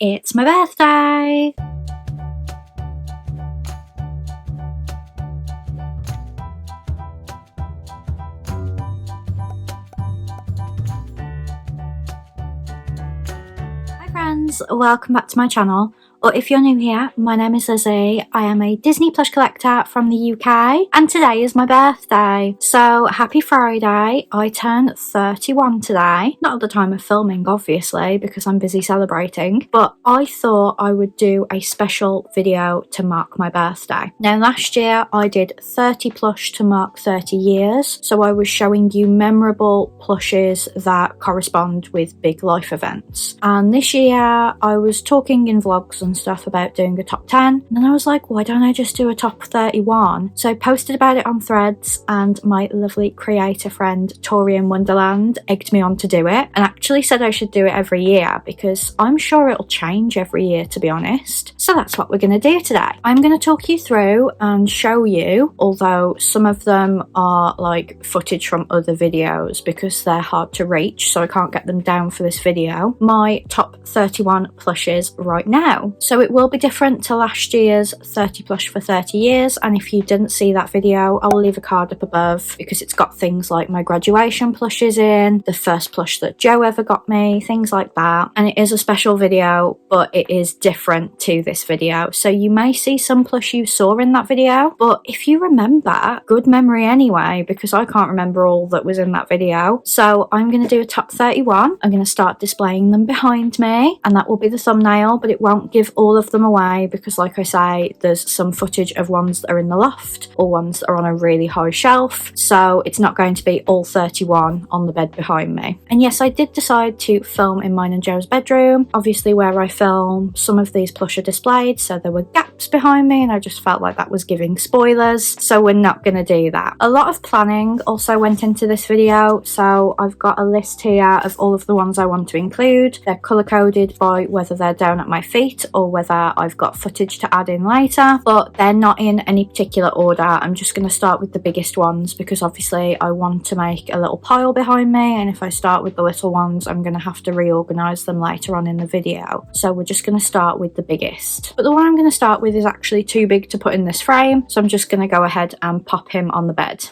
It's my birthday! Hi friends, welcome back to my channel. Or if you're new here, my name is Lizzie. I am a Disney plush collector from the UK and today is my birthday. So happy Friday. I turn 31 today. Not at the time of filming obviously because I'm busy celebrating, but I thought I would do a special video to mark my birthday. Now last year I did 30 plush to mark 30 years. So I was showing you memorable plushes that correspond with big life events. And this year I was talking in vlogs and stuff about doing a top 10, and then I was like, why don't I just do a top 31? So I posted about it on Threads and my lovely creator friend Tori in Wonderland egged me on to do it and actually said I should do it every year because I'm sure it'll change every year, to be honest. So that's what we're going to do today. I'm going to talk you through and show you, although some of them are like footage from other videos because they're hard to reach, so I can't get them down for this video, my top 31 plushes right now. So it will be different to last year's 30 plush for 30 years, and if you didn't see that video I will leave a card up above because it's got things like my graduation plushes in, the first plush that Joe ever got me, things like that. And it is a special video but it is different to this video, so you may see some plush you saw in that video, but if you remember, good memory anyway, because I can't remember all that was in that video. So I'm going to do a top 31. I'm going to start displaying them behind me and that will be the thumbnail, but it won't give all of them away because like I say, there's some footage of ones that are in the loft or ones that are on a really high shelf, so it's not going to be all 31 on the bed behind me. And yes, I did decide to film in mine and Joe's bedroom, obviously where I film. Some of these plush are displayed, so there were gaps behind me and I just felt like that was giving spoilers, so we're not going to do that. A lot of planning also went into this video, so I've got a list here of all of the ones I want to include. They're colour coded by whether they're down at my feet or whether I've got footage to add in later, but they're not in any particular order. I'm just going to start with the biggest ones because obviously I want to make a little pile behind me, and if I start with the little ones I'm going to have to reorganise them later on in the video. So we're just going to start with the biggest. But the one I'm going to start with is actually too big to put in this frame, so I'm just going to go ahead and pop him on the bed.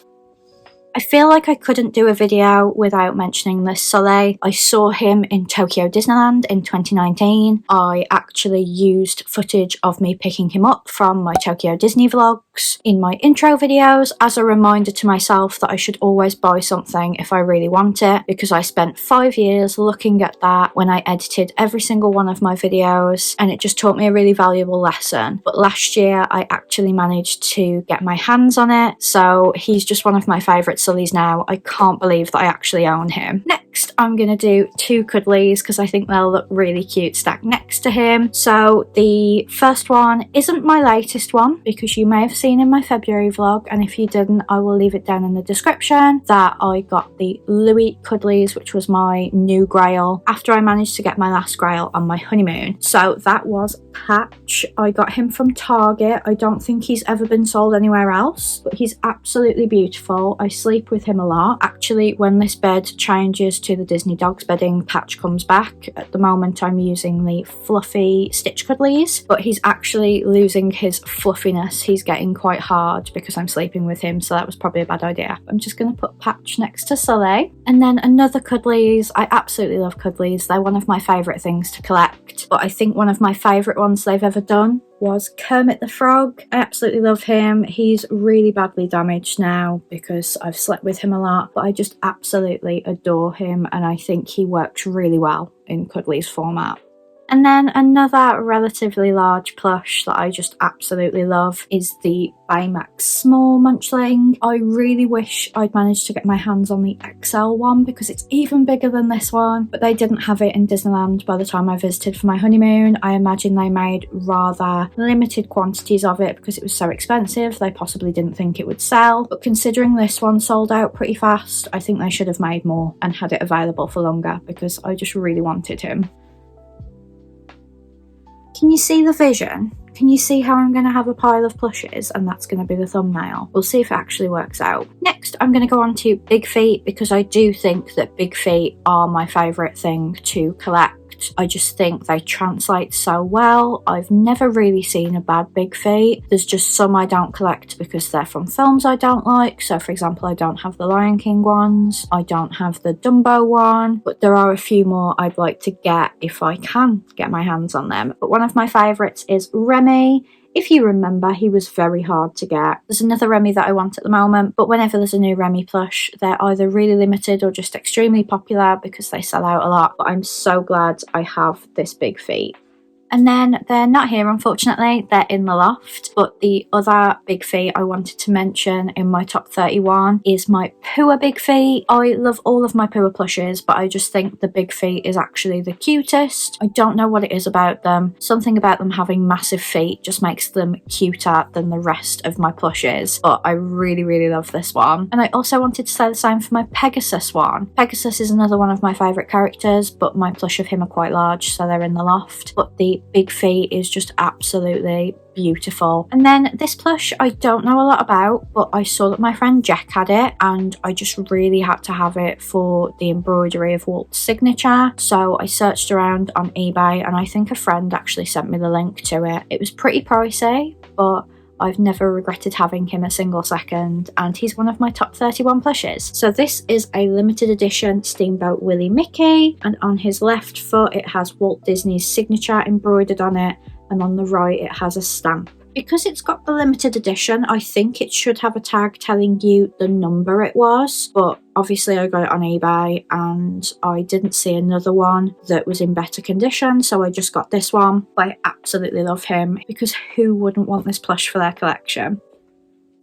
I feel like I couldn't do a video without mentioning this Sully. I saw him in Tokyo Disneyland in 2019. I actually used footage of me picking him up from my Tokyo Disney vlogs in my intro videos as a reminder to myself that I should always buy something if I really want it, because I spent 5 years looking at that when I edited every single one of my videos and it just taught me a really valuable lesson. But last year I actually managed to get my hands on it, so he's just one of my favourite Sullies now. I can't believe that I actually own him. Next I'm going to do two cuddlies because I think they'll look really cute stacked next to him. So the first one isn't my latest one because you may have seen in my February vlog, and if you didn't I will leave it down in the description, that I got the Louis cuddlies, which was my new grail after I managed to get my last grail on my honeymoon. So that was Patch. I got him from Target. I don't think he's ever been sold anywhere else, but he's absolutely beautiful. I sleep with him a lot. Actually, when this bed changes to the Disney Dogs bedding, Patch comes back. At the moment I'm using the fluffy Stitch cuddlies, but he's actually losing his fluffiness. He's getting quite hard because I'm sleeping with him, so that was probably a bad idea. I'm just going to put Patch next to Sully. And then another cuddlies. I absolutely love cuddlies. They're one of my favourite things to collect, but I think one of my favourite ones they've ever done was Kermit the Frog. I absolutely love him. He's really badly damaged now because I've slept with him a lot, but I just absolutely adore him and I think he works really well in cuddlies format. And then another relatively large plush that I just absolutely love is the Baymax Small Munchling. I really wish I'd managed to get my hands on the XL one because it's even bigger than this one, but they didn't have it in Disneyland by the time I visited for my honeymoon. I imagine they made rather limited quantities of it because it was so expensive. They possibly didn't think it would sell, but considering this one sold out pretty fast, I think they should have made more and had it available for longer because I just really wanted him. Can you see the vision? Can you see how I'm going to have a pile of plushes and that's going to be the thumbnail? We'll see if it actually works out. Next, I'm going to go on to big feet because I do think that big feet are my favourite thing to collect. collect. I just think they translate so well. I've never really seen a bad Big Feet. There's just some I don't collect because they're from films I don't like. So for example, I don't have the Lion King ones, I don't have the Dumbo one, but there are a few more I'd like to get if I can get my hands on them. But one of my favourites is Remy. If you remember, he was very hard to get. There's another Remy that I want at the moment, but whenever there's a new Remy plush, they're either really limited or just extremely popular because they sell out a lot. But I'm so glad I have this Big Feet. And then they're not here, unfortunately, they're in the loft. But the other Big Feet I wanted to mention in my top 31 is my Pua Big Feet. I love all of my Pua plushes, but I just think the Big Feet is actually the cutest. I don't know what it is about them. Something about them having massive feet just makes them cuter than the rest of my plushes. But I really, really love this one. And I also wanted to say the same for my Pegasus one. Pegasus is another one of my favourite characters, but my plush of him are quite large, so they're in the loft. But the Big Feet is just absolutely beautiful. And then this plush I don't know a lot about, but I saw that my friend Jack had it and I just really had to have it for the embroidery of Walt's signature. So I searched around on eBay and I think a friend actually sent me the link to it. It was pretty pricey, but I've never regretted having him a single second, and he's one of my top 31 plushes. So this is a limited edition Steamboat Willie Mickey, and on his left foot it has Walt Disney's signature embroidered on it, and on the right it has a stamp. Because it's got the limited edition, I think it should have a tag telling you the number it was, but obviously I got it on eBay and I didn't see another one that was in better condition, so I just got this one. But I absolutely love him because who wouldn't want this plush for their collection?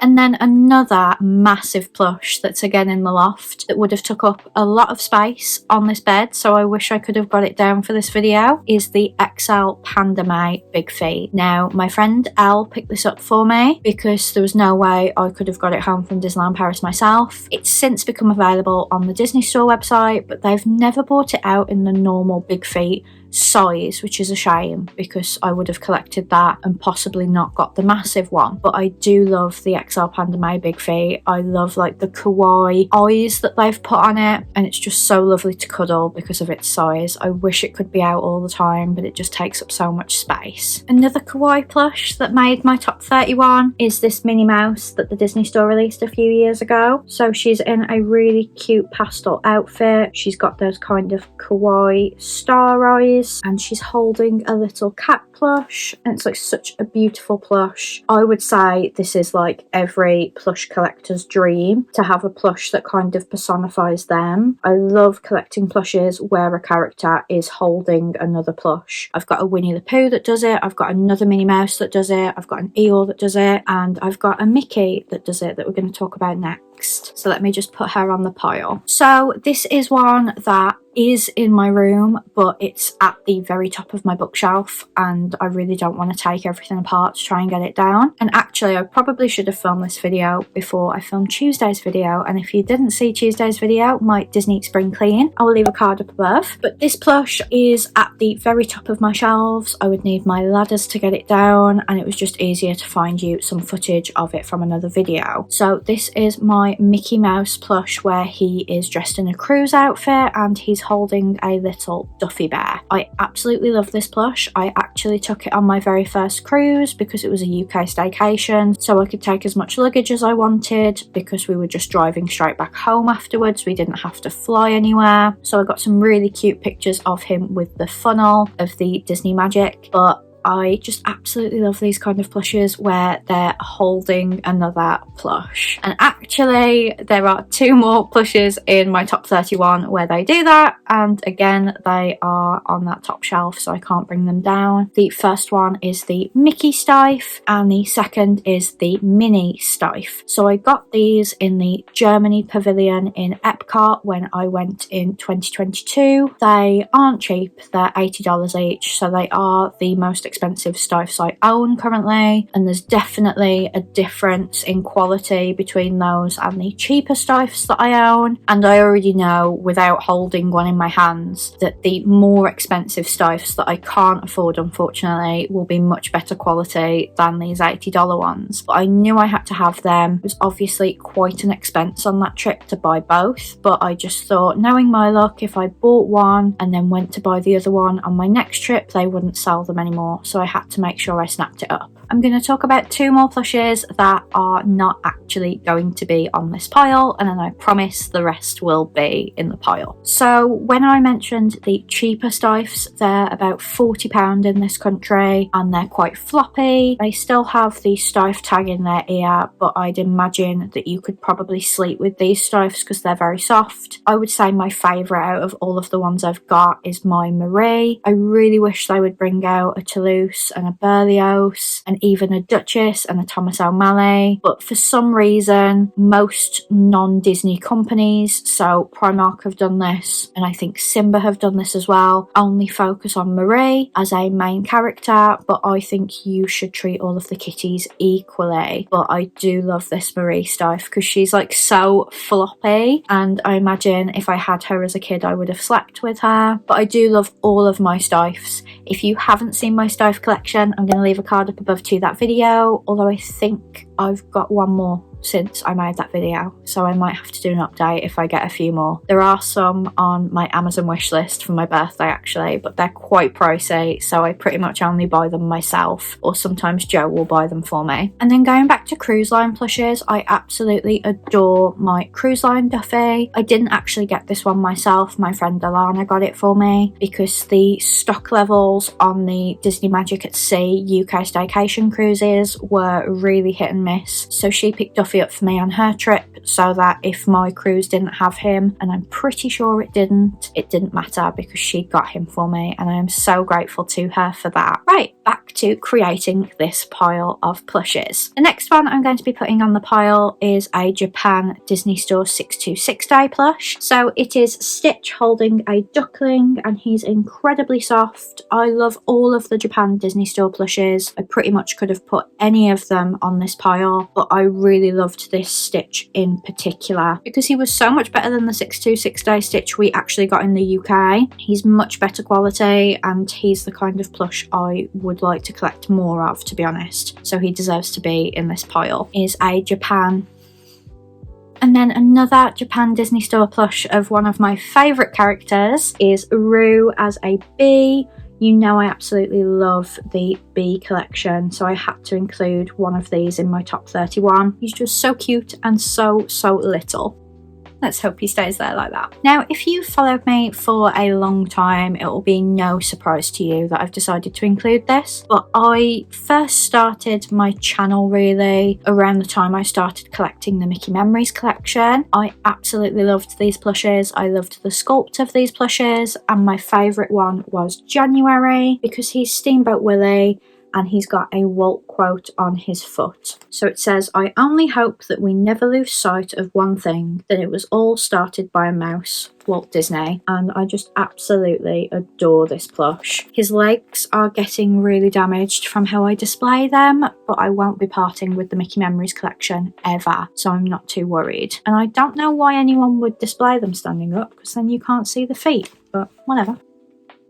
And then another massive plush that's again in the loft that would have took up a lot of space on this bed, so I wish I could have got it down for this video, is the XL Panda May Big Feet. Now my friend Elle picked this up for me because there was no way I could have got it home from Disneyland Paris myself. It's since become available on the Disney Store website, but they've never brought it out in the normal Big Feet size, which is a shame because I would have collected that and possibly not got the massive one. But I do love the XL Panda May Big Feet. I love like the kawaii eyes that they've put on it, and it's just so lovely to cuddle because of its size. I wish it could be out all the time, but it just takes up so much space. Another kawaii plush that made my top 31 is this Minnie Mouse that the Disney Store released a few years ago. So she's in a really cute pastel outfit. She's got those kind of kawaii star eyes, and she's holding a little cat plush, and it's like such a beautiful plush. I would say this is like every plush collector's dream, to have a plush that kind of personifies them. I love collecting plushes where a character is holding another plush. I've got a Winnie the Pooh that does it, I've got another Minnie Mouse that does it, I've got an Eeyore that does it, and I've got a Mickey that does it that we're going to talk about next. So let me just put her on the pile. So this is one that is in my room, but it's at the very top of my bookshelf and I really don't want to take everything apart to try and get it down. And actually I probably should have filmed this video before I filmed Tuesday's video, and if you didn't see Tuesday's video, my Disney Spring Clean, I will leave a card up above. But this plush is at the very top of my shelves. I would need my ladders to get it down, and it was just easier to find you some footage of it from another video. So this is my Mickey Mouse plush where he is dressed in a cruise outfit and he's holding a little Duffy bear. I absolutely love this plush. I actually took it on my very first cruise because it was a UK staycation, so I could take as much luggage as I wanted because we were just driving straight back home afterwards. We didn't have to fly anywhere. So I got some really cute pictures of him with the funnel of the Disney Magic, but I just absolutely love these kind of plushes where they're holding another plush. And actually there are two more plushes in my top 31 where they do that, and again they are on that top shelf so I can't bring them down. The first one is the Mickey Stife and the second is the Minnie Stife. So I got these in the Germany pavilion in Epcot when I went in 2022. They aren't cheap, they're $80 each, so they are the most expensive staffs I own currently, and there's definitely a difference in quality between those and the cheaper staffs that I own, and I already know without holding one in my hands that the more expensive staffs that I can't afford, unfortunately, will be much better quality than these $80 ones. But I knew I had to have them. It was obviously quite an expense on that trip to buy both, but I just thought, knowing my luck, if I bought one and then went to buy the other one on my next trip, they wouldn't sell them anymore, so I had to make sure I snapped it up. I'm going to talk about 2 more plushes that are not actually going to be on this pile, and then I promise the rest will be in the pile. So when I mentioned the cheaper staffs, they're about £40 in this country and they're quite floppy. They still have the staff tag in their ear, but I'd imagine that you could probably sleep with these staffs because they're very soft. I would say my favourite out of all of the ones I've got is my Marie. I really wish they would bring out a Toulouse and a Berlioz and even a Duchess and a Thomas O'Malley, but for some reason most non-Disney companies, so Primark have done this and I think Simba have done this as well, only focus on Marie as a main character, but I think you should treat all of the kitties equally. But I do love this Marie staff because she's like so floppy, and I imagine if I had her as a kid I would have slept with her. But I do love all of my staffs. If you haven't seen my staff collection, I'm going to leave a card up above to that video, although I think I've got one more since I made that video, so I might have to do an update if I get a few more. There are some on my Amazon wish list for my birthday actually, but they're quite pricey, so I pretty much only buy them myself, or sometimes Joe will buy them for me. And then going back to cruise line plushes, I absolutely adore my cruise line Duffy. I didn't actually get this one myself, my friend Alana got it for me because the stock levels on the Disney Magic at Sea UK staycation cruises were really hit and miss, so she picked Duffy up for me on her trip so that if my cruise didn't have him, and I'm pretty sure it didn't matter because she got him for me, and I am so grateful to her for that. Right, back to creating this pile of plushes. The next one I'm going to be putting on the pile is a Japan Disney Store 626 Day plush. So it is Stitch holding a duckling and he's incredibly soft. I love all of the Japan Disney Store plushes. I pretty much could have put any of them on this pile, but I really loved this Stitch in particular because he was so much better than the 626 Day Stitch we actually got in the UK. He's much better quality and he's the kind of plush I would like to collect more of, to be honest, so he deserves to be in this pile. Is a Japan. And then another Japan Disney Store plush of one of my favourite characters is Rue as a bee. You know I absolutely love the bee collection, so I had to include one of these in my top 31. He's just so cute and so little. Let's hope he stays there like that. Now, if you've followed me for a long time, it will be no surprise to you that I've decided to include this. But I first started my channel really around the time I started collecting the Mickey Memories collection. I absolutely loved these plushes. I loved the sculpt of these plushes, and my favourite one was January because he's Steamboat Willie and he's got a Walt quote on his foot. So it says, "I only hope that we never lose sight of one thing, that it was all started by a mouse, Walt Disney." And I just absolutely adore this plush. His legs are getting really damaged from how I display them, but I won't be parting with the Mickey Memories collection ever, so I'm not too worried. And I don't know why anyone would display them standing up, because then you can't see the feet, but whatever.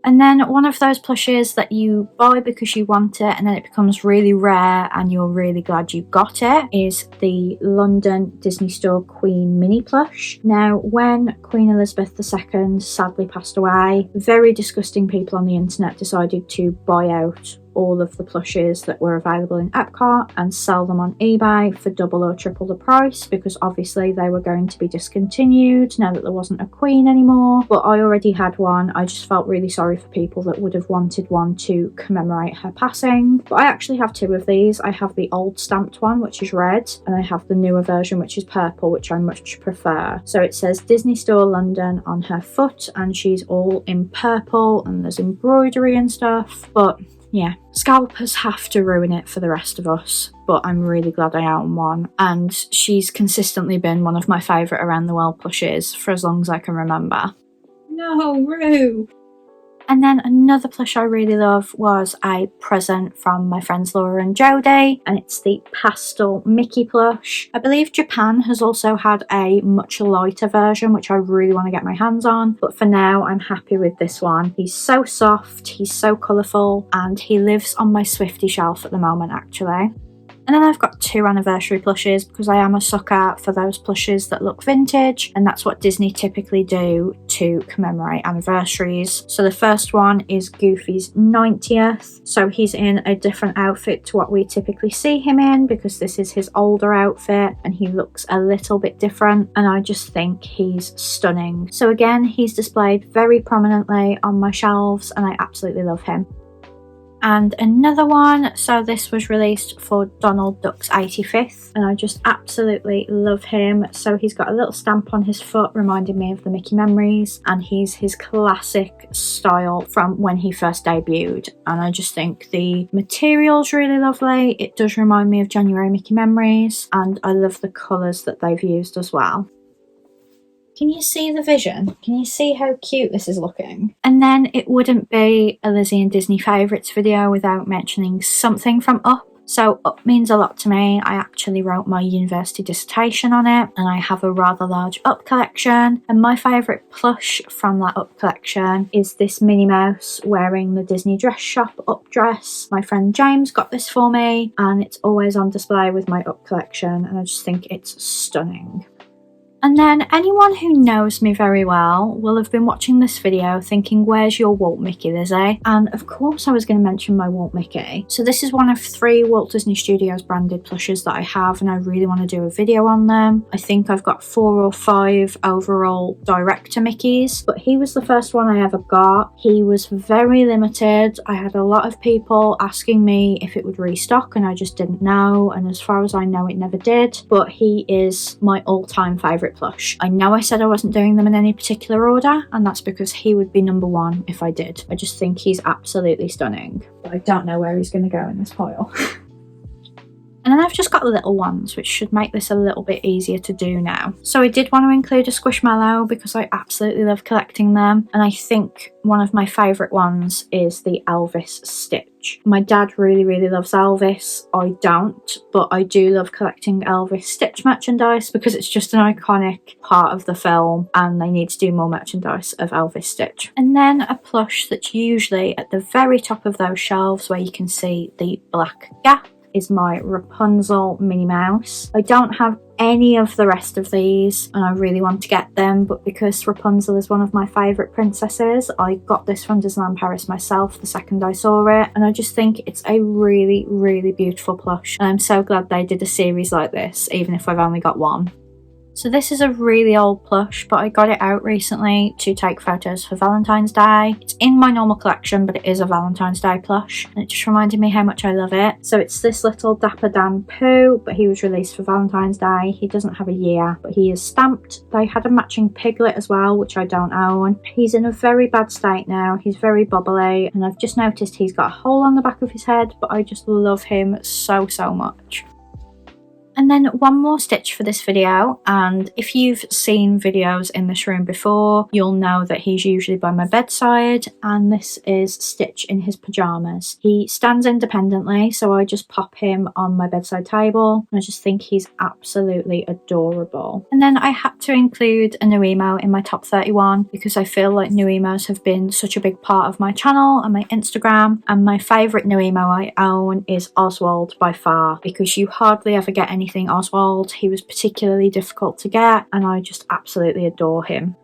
And then one of those plushes that you buy because you want it and then it becomes really rare and you're really glad you got it is the London Disney Store Queen mini plush. Now, when Queen Elizabeth II sadly passed away, very disgusting people on the internet decided to buy out all of the plushes that were available in Epcot and sell them on eBay for double or triple the price, because obviously they were going to be discontinued now that there wasn't a queen anymore. But I already had one. I just felt really sorry for people that would have wanted one to commemorate her passing. But I actually have two of these. I have the old stamped one, which is red, and I have the newer version, which is purple, which I much prefer. So it says Disney Store London on her foot and she's all in purple and there's embroidery and stuff, but yeah, scalpers have to ruin it for the rest of us, but I'm really glad I own one, and she's consistently been one of my favourite around the world plushes for as long as I can remember. No, Rue! And then another plush I really love was a present from my friends Laura and Jodie, and it's the pastel Mickey plush. I believe Japan has also had a much lighter version, which I really want to get my hands on, but for now I'm happy with this one. He's so soft, he's so colourful, and he lives on my Swiftie shelf at the moment actually. And then I've got 2 anniversary plushes because I am a sucker for those plushes that look vintage, and that's what Disney typically do to commemorate anniversaries. So the first one is Goofy's 90th. So he's in a different outfit to what we typically see him in because this is his older outfit and he looks a little bit different, and I just think he's stunning. So again, he's displayed very prominently on my shelves and I absolutely love him. And another one, so this was released for Donald Duck's 85th and I just absolutely love him. So he's got a little stamp on his foot reminding me of the Mickey memories, and he's his classic style from when he first debuted, and I just think the material's really lovely. It does remind me of January Mickey memories, and I love the colours that they've used as well. Can you see the vision? Can you see how cute this is looking? And then it wouldn't be a Lizzie and Disney favourites video without mentioning something from Up. So Up means a lot to me. I actually wrote my university dissertation on it, and I have a rather large Up collection, and my favourite plush from that Up collection is this Minnie Mouse wearing the Disney dress shop Up dress. My friend James got this for me and it's always on display with my Up collection, and I just think it's stunning. And then anyone who knows me very well will have been watching this video thinking, where's your Walt Mickey, Lizzie? And of course I was going to mention my Walt Mickey. So this is one of 3 Walt Disney Studios branded plushes that I have, and I really want to do a video on them. I think I've got 4 or 5 overall director Mickeys, but he was the first one I ever got. He was very limited. I had a lot of people asking me if it would restock and I just didn't know, and as far as I know it never did, but he is my all-time favourite plush. I know I said I wasn't doing them in any particular order, and that's because he would be number 1 if I did. I just think he's absolutely stunning, but I don't know where he's going to go in this pile. And then I've just got the little ones, which should make this a little bit easier to do now. So I did want to include a Squishmallow because I absolutely love collecting them, and I think one of my favourite ones is the Elvis Stitch. My dad really loves Elvis. I don't, but I do love collecting Elvis Stitch merchandise because it's just an iconic part of the film and they need to do more merchandise of Elvis Stitch. And then a plush that's usually at the very top of those shelves where you can see the black gap is my Rapunzel Minnie Mouse. I don't have any of the rest of these and I really want to get them, but because Rapunzel is one of my favourite princesses, I got this from Disneyland Paris myself the second I saw it, and I just think it's a really beautiful plush, and I'm so glad they did a series like this even if I've only got one. So this is a really old plush, but I got it out recently to take photos for Valentine's Day. It's in my normal collection, but it is a Valentine's Day plush, and it just reminded me how much I love it. So it's this little Dapper Dan Pooh, but he was released for Valentine's Day. He doesn't have a year, but he is stamped. They had a matching piglet as well, which I don't own. He's in a very bad state now. He's very bobbly, and I've just noticed he's got a hole on the back of his head, but I just love him so much. And then one more Stitch for this video, and if you've seen videos in this room before, you'll know that he's usually by my bedside, and this is Stitch in his pyjamas. He stands independently, so I just pop him on my bedside table, and I just think he's absolutely adorable. And then I had to include a new emo in my top 31 because I feel like new emos have been such a big part of my channel and my Instagram, and my favourite new emo I own is Oswald by far, because you hardly ever get anything Oswald. He was particularly difficult to get and I just absolutely adore him.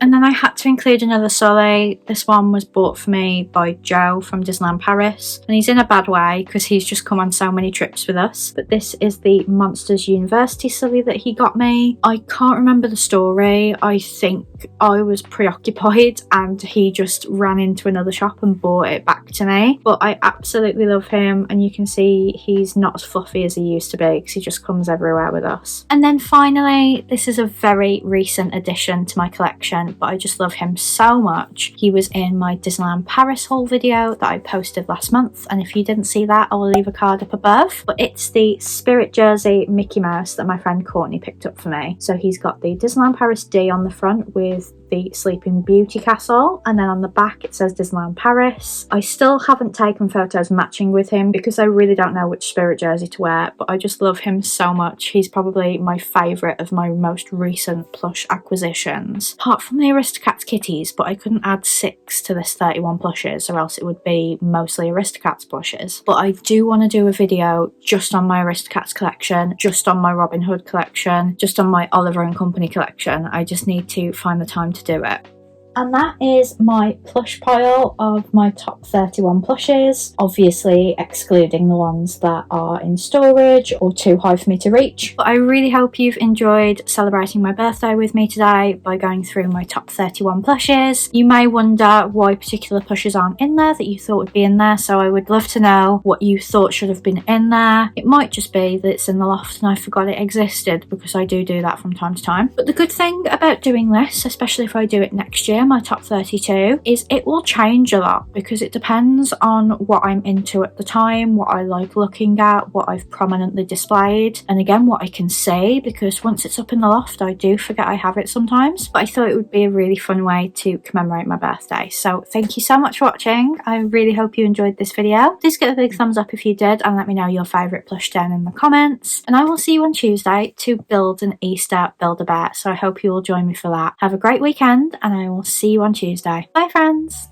And then I had to include another Sully. This one was bought for me by Joe from Disneyland Paris, and he's in a bad way because he's just come on so many trips with us. But this is the Monsters University Sully that he got me. I can't remember the story. I think I was preoccupied and he just ran into another shop and bought it back to me. But I absolutely love him, and you can see he's not as fluffy as he used to be because he just comes everywhere with us. And then finally, this is a very recent addition to my collection, but I just love him so much. He was in my Disneyland Paris haul video that I posted last month, and if you didn't see that, I will leave a card up above. But it's the Spirit Jersey Mickey Mouse that my friend Courtney picked up for me. So he's got the Disneyland Paris D on the front with the Sleeping Beauty castle, and then on the back it says Disneyland Paris. I still haven't taken photos matching with him because I really don't know which Spirit jersey to wear, but I just love him so much. He's probably my favourite of my most recent plush acquisitions, apart from the Aristocats kitties, but I couldn't add 6 to this 31 plushes or else it would be mostly Aristocats plushes. But I do want to do a video just on my Aristocats collection, just on my Robin Hood collection, just on my Oliver and Company collection. I just need to find the time to do it. And that is my plush pile of my top 31 plushes, obviously excluding the ones that are in storage or too high for me to reach. But I really hope you've enjoyed celebrating my birthday with me today by going through my top 31 plushes. You may wonder why particular plushes aren't in there that you thought would be in there, so I would love to know what you thought should have been in there. It might just be that it's in the loft and I forgot it existed, because I do that from time to time. But the good thing about doing this, especially if I do it next year, my top 32, is it will change a lot because it depends on what I'm into at the time, what I like looking at, what I've prominently displayed, and again what I can see, because once it's up in the loft I do forget I have it sometimes. But I thought it would be a really fun way to commemorate my birthday. So thank you so much for watching. I really hope you enjoyed this video. Please give it a big thumbs up if you did, and let me know your favourite plush down in the comments. And I will see you on Tuesday to build an Easter Build-A-Bear, so I hope you will join me for that. Have a great weekend and I will see you on Tuesday. Bye friends!